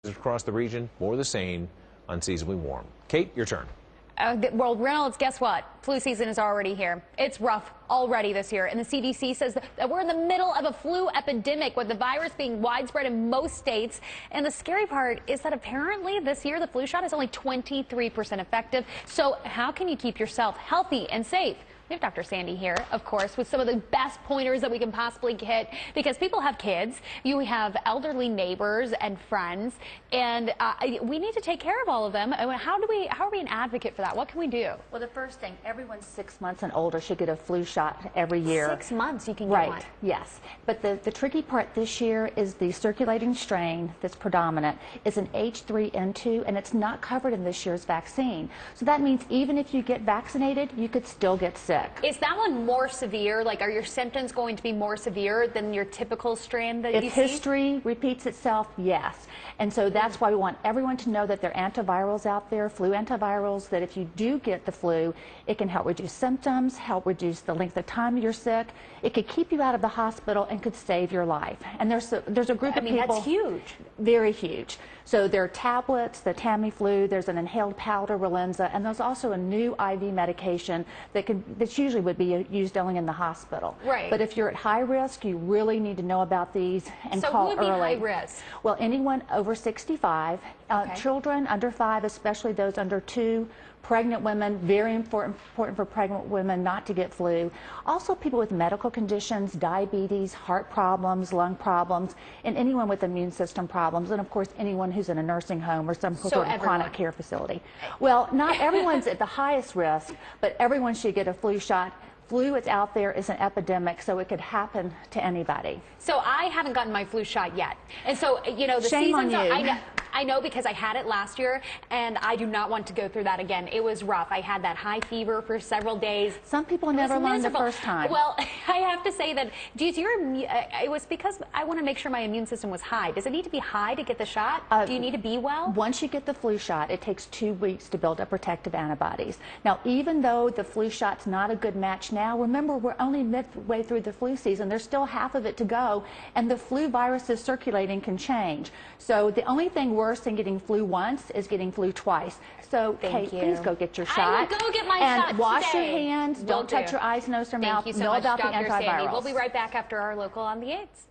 across the region, more the same, unseasonably warm. Kate, your turn. Well, Reynolds, guess what? Flu season is already here. It's rough already this year, and the CDC says that we're in the middle of a flu epidemic with the virus being widespread in most states. And the scary part is that apparently this year the flu shot is only 23% effective. So how can you keep yourself healthy and safe? We have Dr. Sandy here, of course, with some of the best pointers that we can possibly get, because people have kids, you have elderly neighbors and friends, and we need to take care of all of them. How are we an advocate for that? What can we do? Well, the first thing, everyone 6 months and older should get a flu shot every year. 6 months you can get one. Right, yes. But the tricky part this year is the circulating strain that's predominant is an H3N2, and it's not covered in this year's vaccine. So that means even if you get vaccinated, you could still get sick. Is that one more severe? Like, are your symptoms going to be more severe than your typical strand that you see? If history repeats itself, yes. And so that's why we want everyone to know that there are antivirals out there, flu antivirals, that if you do get the flu, it can help reduce symptoms, help reduce the length of time you're sick. It could keep you out of the hospital and could save your life. And there's a group of people. That's huge. Very huge. So there are tablets, the Tamiflu, there's an inhaled powder, Relenza, and there's also a new IV medication that usually would be used only in the hospital. Right. But if you're at high risk, you really need to know about these and call early. So who would be high risk? Well, anyone over 65, Okay. children under 5, especially those under 2, pregnant women, very important for pregnant women not to get flu. Also people with medical conditions, diabetes, heart problems, lung problems, and anyone with immune system problems, and of course anyone who's in a nursing home or some sort of chronic care facility. Well, not everyone's at the highest risk, but everyone should get a flu shot. Flu is out there, is an epidemic, so it could happen to anybody. So I haven't gotten my flu shot yet. And so, you know, the Shame on seasons you. I know because I had it last year, and I do not want to go through that again. It was rough. I had that high fever for several days. Some people never learn the first time. Well, I have to say that it was because I want to make sure my immune system was high. Does it need to be high to get the shot? Do you need to be well? Once you get the flu shot, it takes 2 weeks to build up protective antibodies. Now, even though the flu shot's not a good match now, remember we're only midway through the flu season. There's still half of it to go, and the flu viruses circulating can change. So the only thing worse than getting flu once is getting flu twice. So, Kate, please go get your shot. I will go get my shot and wash today. your hands. Don't touch your eyes, nose, or mouth. Thank you so know much, about Dr. the antivirals. Sandy. We'll be right back after our local on the 8s.